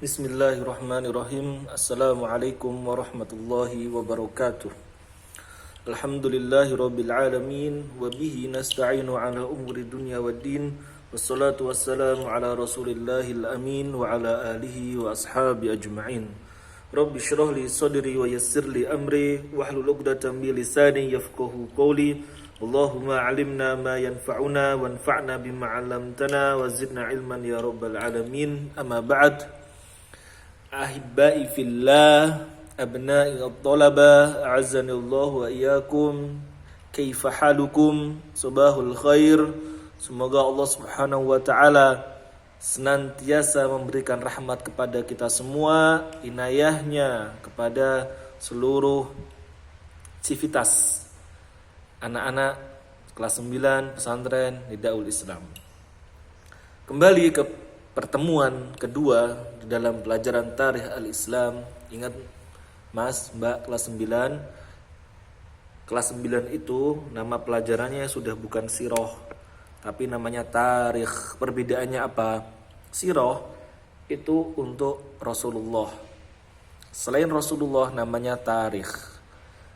Bismillahirrahmanirrahim. Assalamualaikum warahmatullahi wabarakatuh. Alhamdulillahirabbil alamin wa bihi nasta'inu ala umuri dunya waddin. Wassalatu wassalamu ala Rasulillahil amin wa ala alihi wa ashabi ajma'in. Rabbi shrah li sadri wa yassir li amri wahlul 'uqdatam min lisani yafqahu qawli. Allahumma 'allimna ma yanfa'una wanfa'na bima 'allamtana wa zidna 'ilman ya rabbal alamin. Amma ba'd. Ahibbai fillah, abna'i at-talaba, a'azzanillahu wa iyyakum. Kaifa halukum? Subahul khair. Semoga Allah Subhanahu wa taala senantiasa memberikan rahmat kepada kita semua, inayahnya kepada seluruh civitas anak-anak kelas 9 pesantren Nidaul Islam. Kembali ke pertemuan kedua di dalam pelajaran Tarikh Al-Islam. Ingat Mas, Mbak kelas 9. Kelas 9 itu nama pelajarannya sudah bukan sirah, tapi namanya tarikh. Perbedaannya apa? Sirah itu untuk Rasulullah. Selain Rasulullah namanya tarikh.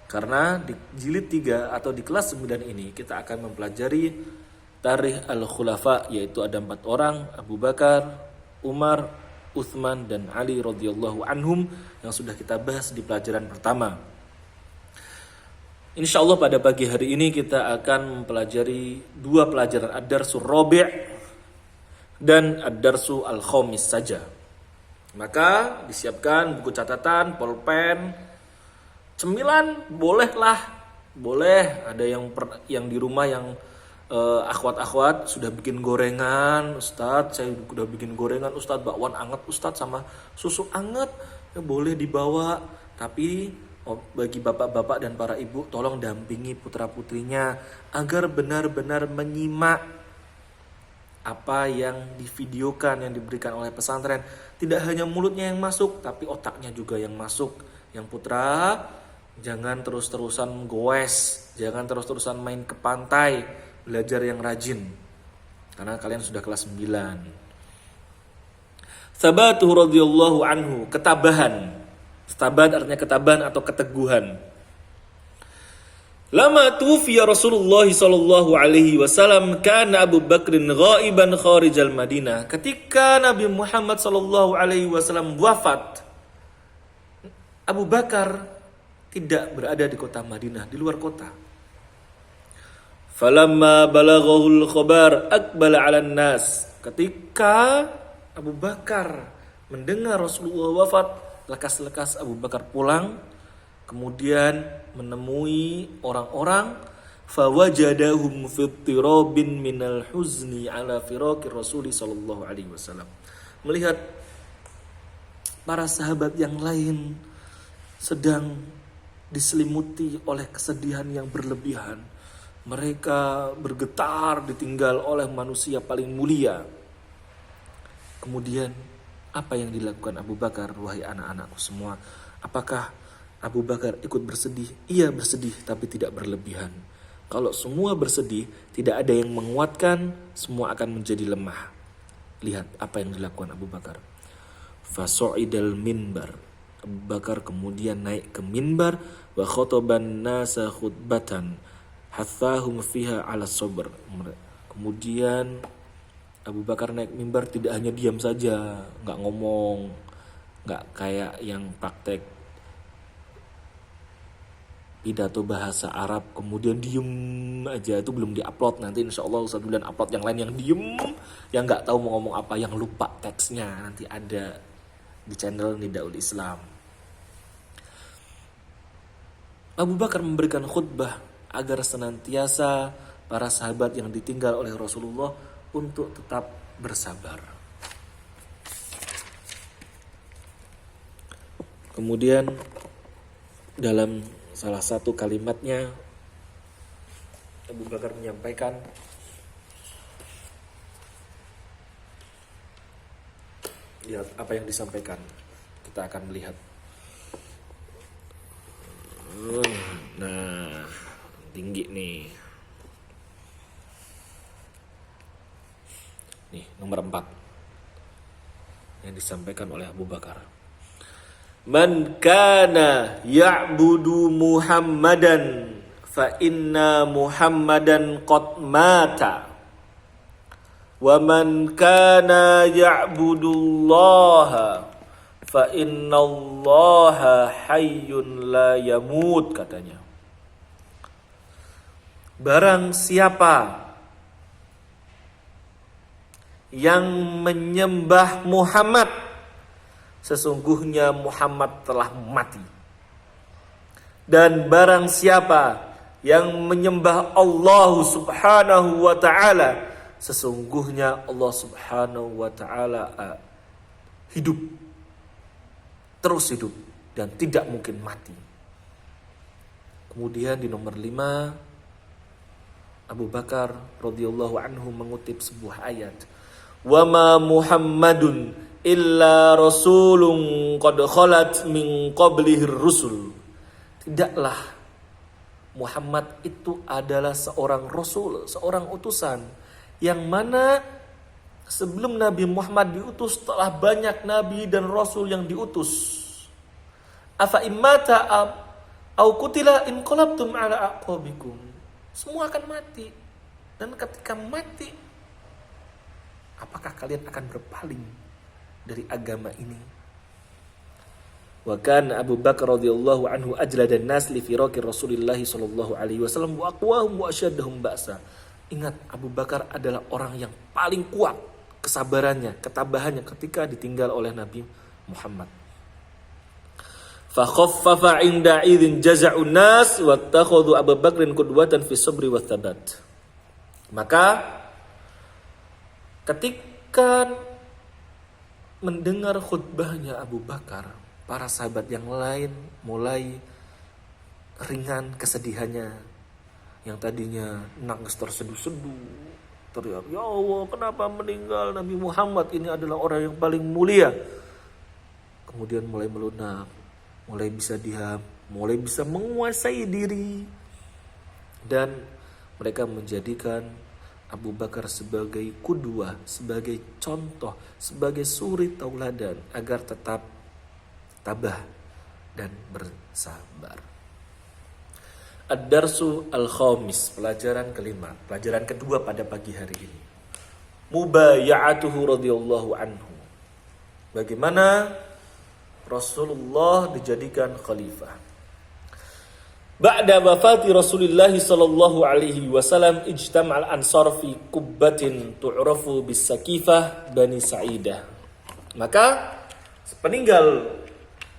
Karena di jilid 3 atau di kelas 9 ini kita akan mempelajari Tarikh Al-Khulafa, yaitu ada 4 orang, Abu Bakar, Umar, Uthman, dan Ali radhiyallahu anhum, yang sudah kita bahas di pelajaran pertama. Insyaallah pada pagi hari ini kita akan mempelajari 2 pelajaran, Ad-Darsul Rabi' dan Ad-Darsul Al-Khamis saja. Maka disiapkan buku catatan, pulpen, cemilan bolehlah, boleh. Ada yang di rumah yang akhwat-akhwat sudah bikin gorengan, Ustadz saya sudah bikin gorengan Ustadz, bakwan anget Ustadz sama susu anget, ya boleh dibawa. Tapi bagi bapak-bapak dan para ibu, tolong dampingi putra-putrinya agar benar-benar menyimak apa yang divideokan, yang diberikan oleh pesantren. Tidak hanya mulutnya yang masuk, tapi otaknya juga yang masuk. Yang putra jangan terus-terusan goes, jangan terus-terusan main ke pantai. Belajar yang rajin, karena kalian sudah kelas 9. Sabatu radhiyallahu anhu, ketabahan. Sabat artinya ketabahan atau keteguhan. Lama tufiya Rasulullah sallallahu alaihi wasallam, kana Abu Bakrin ghaiban kharijal Madinah. Ketika Nabi Muhammad sallallahu alaihi wasallam wafat, Abu Bakar tidak berada di kota Madinah, di luar kota. Falamma balaghul khabar aqbala 'alan nas. Ketika Abu Bakar mendengar Rasulullah wafat, lekas-lekas Abu Bakar pulang, kemudian menemui orang-orang, fawajadahum fi tirabin minal huzni ala firaqir Rasul sallallahu alaihi wasallam. Melihat para sahabat yang lain sedang diselimuti oleh kesedihan yang berlebihan. Mereka bergetar ditinggal oleh manusia paling mulia. Kemudian apa yang dilakukan Abu Bakar, wahai anak-anakku semua? Apakah Abu Bakar ikut bersedih? Iya bersedih, tapi tidak berlebihan. Kalau semua bersedih, tidak ada yang menguatkan, semua akan menjadi lemah. Lihat apa yang dilakukan Abu Bakar. Fasu'idal minbar. Abu Bakar kemudian naik ke minbar, wa khotoban nasa khutbatan hathahum fiha ala sabr. Kemudian Abu Bakar naik mimbar tidak hanya diam saja, nggak ngomong, nggak kayak yang praktek pidato bahasa Arab kemudian diem aja. Itu belum diupload, nanti insyaallah Ustaz Dulan upload yang lain yang diem, yang nggak tahu mau ngomong apa, yang lupa teksnya, nanti ada di channel Nidaul Islam. Abu Bakar memberikan khutbah agar senantiasa para sahabat yang ditinggal oleh Rasulullah untuk tetap bersabar. Kemudian dalam salah satu kalimatnya Abu Bakar menyampaikan, lihat apa yang disampaikan, kita akan melihat. Nah, tinggi nih. Nih, nomor 4. yang disampaikan oleh Abu Bakar. Man kana ya'budu Muhammadan fa inna Muhammadan qad mata. Wa man kana ya'budullaha fa innallaha hayyun la yamut, katanya. Barang siapa yang menyembah Muhammad, sesungguhnya Muhammad telah mati. Dan barang siapa yang menyembah Allah Subhanahu wa ta'ala, sesungguhnya Allah Subhanahu wa ta'ala hidup, terus hidup dan tidak mungkin mati. Kemudian di nomor 5, Abu Bakar radhiyallahu anhu mengutip sebuah ayat. Wa ma Muhammadun illa rasulun qad khalat min qablihi rusul. Tidaklah Muhammad itu adalah seorang rasul, seorang utusan, yang mana sebelum Nabi Muhammad diutus telah banyak nabi dan rasul yang diutus. Afa immata au qutila inqalabtum ala aqabikum. Semua akan mati. Dan ketika mati, apakah kalian akan berpaling dari agama ini? Wa kana Abu Bakar radhiyallahu anhu ajladan nas li firaqi Rasulillah sallallahu alaihi wasallam wa aqwahum wa asyaddahum ba'sa. Ingat, Abu Bakar adalah orang yang paling kuat kesabarannya, ketabahannya ketika ditinggal oleh Nabi Muhammad. Fa khaffafa 'inda idzin jaza'un nas wa takhadhu Abu Bakrin qudwatan fi sabri wa thabat. Maka ketika mendengar khutbahnya Abu Bakar, para sahabat yang lain mulai ringan kesedihannya. Yang tadinya nangis terseduh-seduh, teriak, "Ya Allah, kenapa meninggal Nabi Muhammad? Ini adalah orang yang paling mulia." Kemudian mulai melunak, mulai bisa diam, mulai bisa menguasai diri. Dan mereka menjadikan Abu Bakar sebagai kudwah, sebagai contoh, sebagai suri tauladan agar tetap tabah dan bersabar. Ad-darsu al-khamis, pelajaran kelima, pelajaran kedua pada pagi hari ini. Mubaya'atuhu radhiyallahu anhu. Bagaimana Rasulullah dijadikan khalifah. Ba'da wafati Rasulullah sallallahu alaihi wasallam ijtama'al ansar fi kubbatin tu'rafu bis-Sakifah Bani Sa'idah. Maka sepeninggal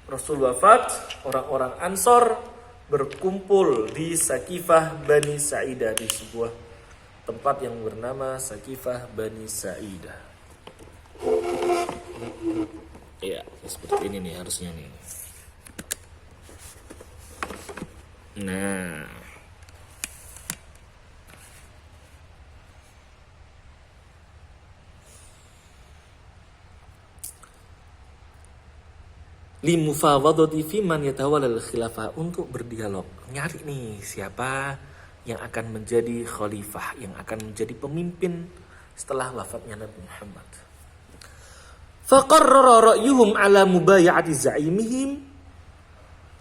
Rasul wafat, orang-orang Ansor berkumpul di Sakifah Bani Sa'idah, di sebuah tempat yang bernama Sakifah Bani Sa'idah. Ya, seperti ini nih harusnya nih. Nah, limufawadati fi man yatawallal khilafah, untuk berdialog, nyari nih siapa yang akan menjadi khalifah, yang akan menjadi pemimpin setelah wafatnya Nabi Muhammad. Faqarrara ra'yuhum ala mubaya'ati za'imihim.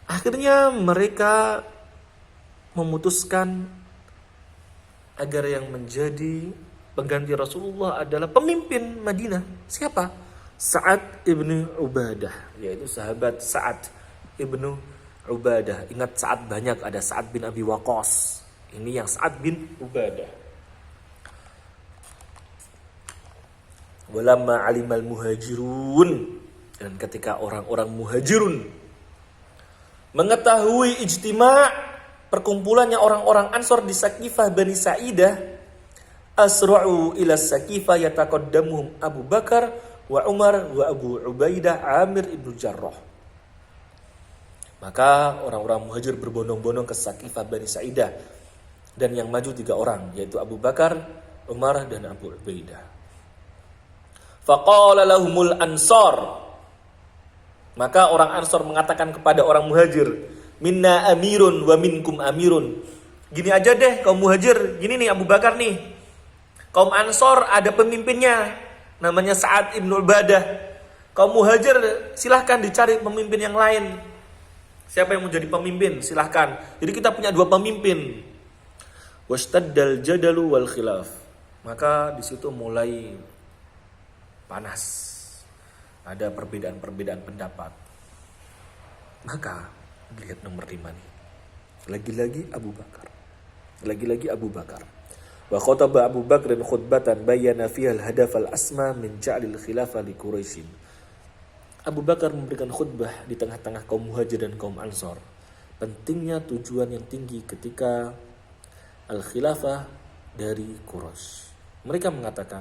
Akhirnya mereka memutuskan agar yang menjadi pengganti Rasulullah adalah pemimpin Madinah. Siapa? Sa'ad ibnu Ubadah, yaitu sahabat Sa'ad ibnu Ubadah. Ingat, Sa'ad banyak, ada Sa'ad bin Abi Waqqas. Ini yang Sa'ad bin Ubadah. Walamma alimal muhajirun, dan ketika orang-orang muhajirun mengetahui ijtima' perkumpulannya orang-orang Ansor di Sakifah Bani Sa'idah, asra'u ila Sakifah yataqaddamuhum Abu Bakar wa Umar wa Abu Ubaidah Amir ibnu Jarrah. Maka orang-orang muhajir berbondong-bondong ke Sakifah Bani Sa'idah, dan yang maju 3 orang, yaitu Abu Bakar, Umar, dan Abu Ubaidah. Faqala lahumul ansar, maka orang Ansor mengatakan kepada orang muhajir, minna amirun wa minkum amirun. Gini aja deh kaum muhajir, gini nih Abu Bakar nih. Kaum Ansor ada pemimpinnya, namanya Sa'ad ibn Ubadah. Kaum Muhajir silahkan dicari pemimpin yang lain. Siapa yang mau jadi pemimpin? Silahkan. Jadi kita punya 2 pemimpin. Wastaddal jadalu wal khilaf. Maka di situ mulai panas. Ada perbedaan-perbedaan pendapat. Maka lihat nomor 5 nih. Lagi-lagi Abu Bakar. Wa khataba Abu Bakr khutbatan bayyana fiha al-hadaf al-asma min ja'lil khilafah li Quraisy. Abu Bakar memberikan khutbah di tengah-tengah kaum Muhajir dan kaum Ansor. Pentingnya tujuan yang tinggi ketika al-khilafah dari Quraisy. Mereka mengatakan,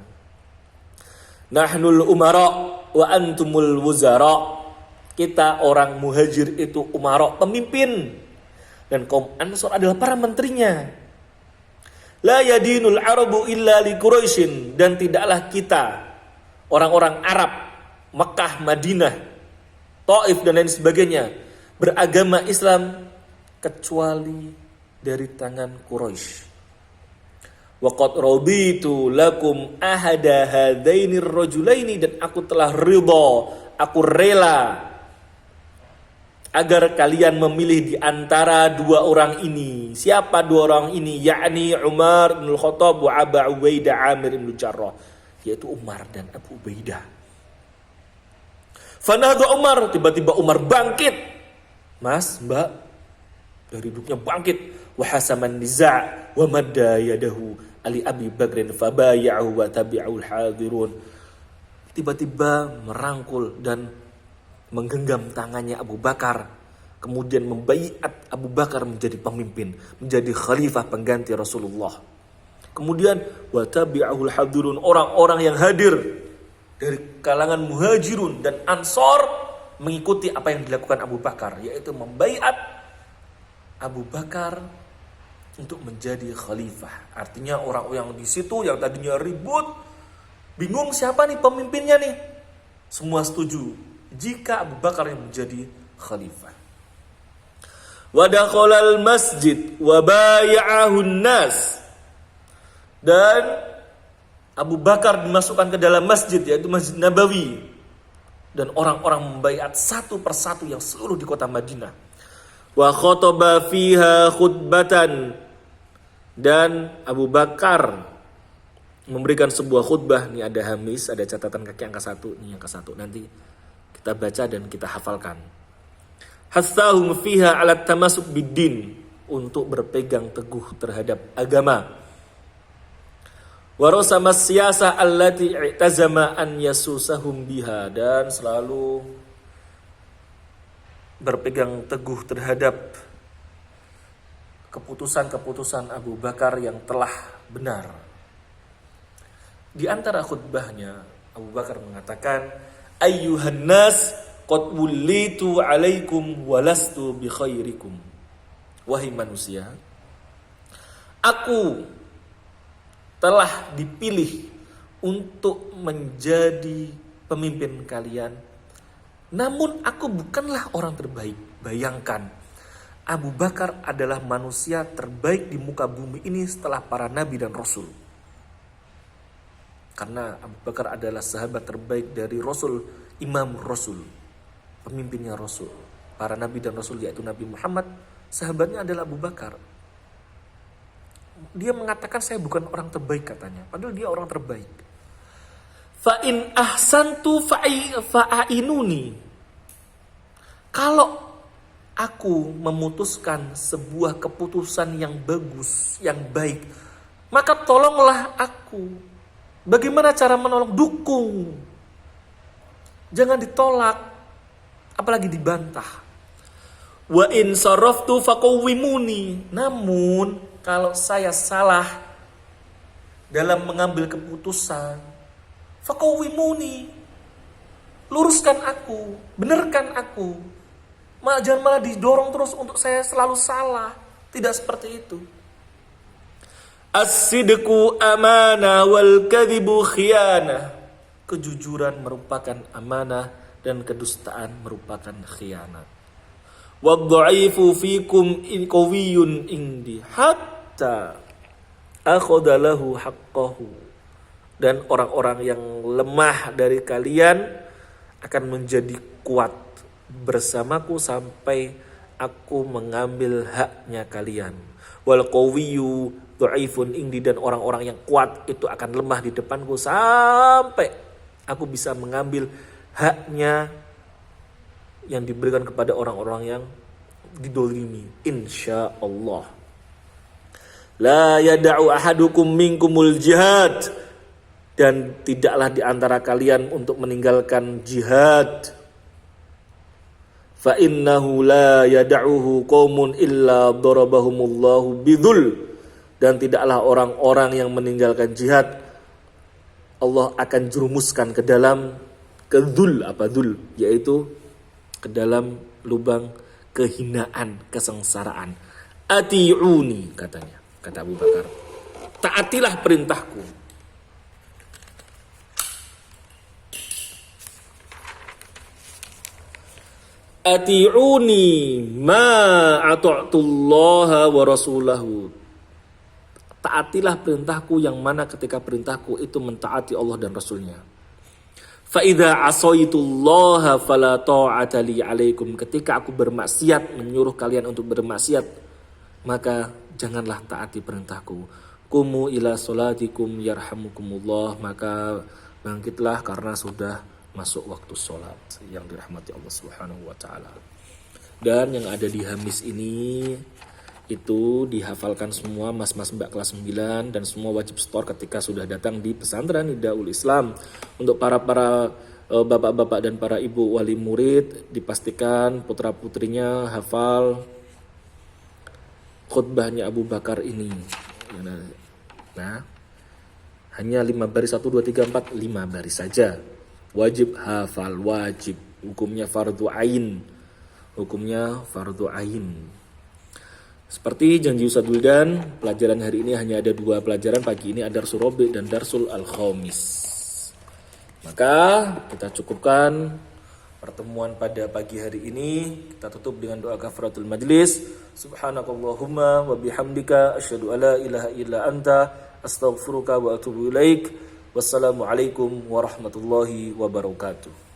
Nahnul umara wa antumul wuzara. Kita orang Muhajir itu umara, pemimpin. Dan kaum Ansor adalah para menterinya. La yadinul arabu illa li Quraisyin. Dan tidaklah kita, orang-orang Arab, Mekah, Madinah, Taif dan lain sebagainya, beragama Islam kecuali dari tangan Quraisy. Wa qad raditu lakum ahada hadainir rajulaini. Dan aku telah ridha, aku rela agar kalian memilih di antara 2 orang ini. Siapa 2 orang ini? Yakni Umar bin Khattab wa Abu Ubaidah Amir bin Jarrah, yaitu Umar dan Abu Ubaidah. Fanahdu Umar, tiba-tiba Umar bangkit. Mas, Mbak, dari duduknya bangkit. Wa hasaman niza' wa madda yadahu ali Abi Bakrin fabaya'u wa tabi'ul hadirun. Tiba-tiba merangkul dan menggenggam tangannya Abu Bakar. Kemudian membaiat Abu Bakar menjadi pemimpin, menjadi khalifah pengganti Rasulullah. Kemudian wa tabi'ul hadirun, orang-orang yang hadir dari kalangan Muhajirun dan Ansor mengikuti apa yang dilakukan Abu Bakar, yaitu membaiat Abu Bakar untuk menjadi khalifah. Artinya orang yang di situ yang tadinya ribut, bingung siapa nih pemimpinnya nih, semua setuju jika Abu Bakar yang menjadi khalifah. Wa dakhalal masjid wa bay'ahun nas. Dan Abu Bakar dimasukkan ke dalam masjid, yaitu Masjid Nabawi. Dan orang-orang membaiat satu persatu yang seluruh di kota Madinah. Wa khataba fiha khutbatan. Dan Abu Bakar memberikan sebuah khutbah. Ini ada hamis, ada catatan kaki angka 1. Ini angka 1. Nanti kita baca dan kita hafalkan. Hassahum fiha ala tamasuk biddin. Untuk berpegang teguh terhadap agama. Warosama siyasah allati i'tazama an yasusahum biha. Dan selalu berpegang teguh terhadap keputusan-keputusan Abu Bakar yang telah benar. Di antara khutbahnya Abu Bakar mengatakan, ayyuhan nas qad wullitu alaikum walastu bi khairikum. Wahai manusia, aku telah dipilih untuk menjadi pemimpin kalian. Namun aku bukanlah orang terbaik. Bayangkan, Abu Bakar adalah manusia terbaik di muka bumi ini setelah para nabi dan rasul. Karena Abu Bakar adalah sahabat terbaik dari Rasul, imam Rasul, pemimpinnya Rasul. Para nabi dan rasul yaitu Nabi Muhammad, sahabatnya adalah Abu Bakar. Dia mengatakan saya bukan orang terbaik katanya, padahal dia orang terbaik. Fa in ahsantu fa'inuni. Kalau aku memutuskan sebuah keputusan yang bagus, yang baik, maka tolonglah aku. Bagaimana cara menolong? Dukung. Jangan ditolak, apalagi dibantah. Wa in saraftu faqawwimuni. Namun kalau saya salah dalam mengambil keputusan, faqawwimuni, luruskan aku, benarkan aku. Jangan malah didorong terus untuk saya selalu salah. Tidak seperti itu. As-sidqu amanah wal kadhibu khiyanah. Kejujuran merupakan amanah dan kedustaan merupakan khianat. Wadha'ifu fikum in qawiyyun indi hatta akhadha lahu haqqahu. Dan orang-orang yang lemah dari kalian akan menjadi kuat bersamaku sampai aku mengambil haknya kalian. Wal qawiyyu dhaifun indi, dan orang-orang yang kuat itu akan lemah di depanku sampai aku bisa mengambil haknya yang diberikan kepada orang-orang yang didolimi, insyaallah. La yada'u ahadukum minkumul jihad, dan tidaklah di antara kalian untuk meninggalkan jihad. Fa innahu la yada'uhu qaumun illa darabahumullahu bidzul, dan tidaklah orang-orang yang meninggalkan jihad Allah akan jerumuskan ke dalam dzul, yaitu ke dalam lubang kehinaan, kesengsaraan. Ati'uni, katanya, kata Abu Bakar, taatilah perintahku. Ati'uni ma ata'tullaha wa rasulahu, taatilah perintahku yang mana ketika perintahku itu mentaati Allah dan Rasulnya. Fa idza asaitullaha fala ta'ata li alaikum, ketika aku bermaksiat, menyuruh kalian untuk bermaksiat, maka janganlah taati perintahku. Qumu ila salatikum yarhamukumullah, maka bangkitlah karena sudah masuk waktu sholat yang dirahmati Allah Subhanahu wa taala. Dan yang ada di Hamis ini itu dihafalkan semua mas-mas mbak kelas 9 dan semua wajib store ketika sudah datang di pesantren Nidaul Islam. Untuk para bapak-bapak dan para ibu wali murid, dipastikan putra-putrinya hafal khutbahnya Abu Bakar ini. Nah, hanya 5 baris, 1, 2, 3, 4, 5 baris saja. Wajib hafal, wajib. Hukumnya fardu ain. Seperti janji Ustadz Wildan, pelajaran hari ini hanya ada 2 pelajaran. Pagi ini ada Darsul Rabi' dan Darsul Al-Khamis. Maka kita cukupkan pertemuan pada pagi hari ini. Kita tutup dengan doa kafaratul majlis. Subhanakallahumma wa bihamdika asyhadu alla ilaha illa anta astaghfiruka wa atubu ilaik. Wassalamualaikum warahmatullahi wabarakatuh.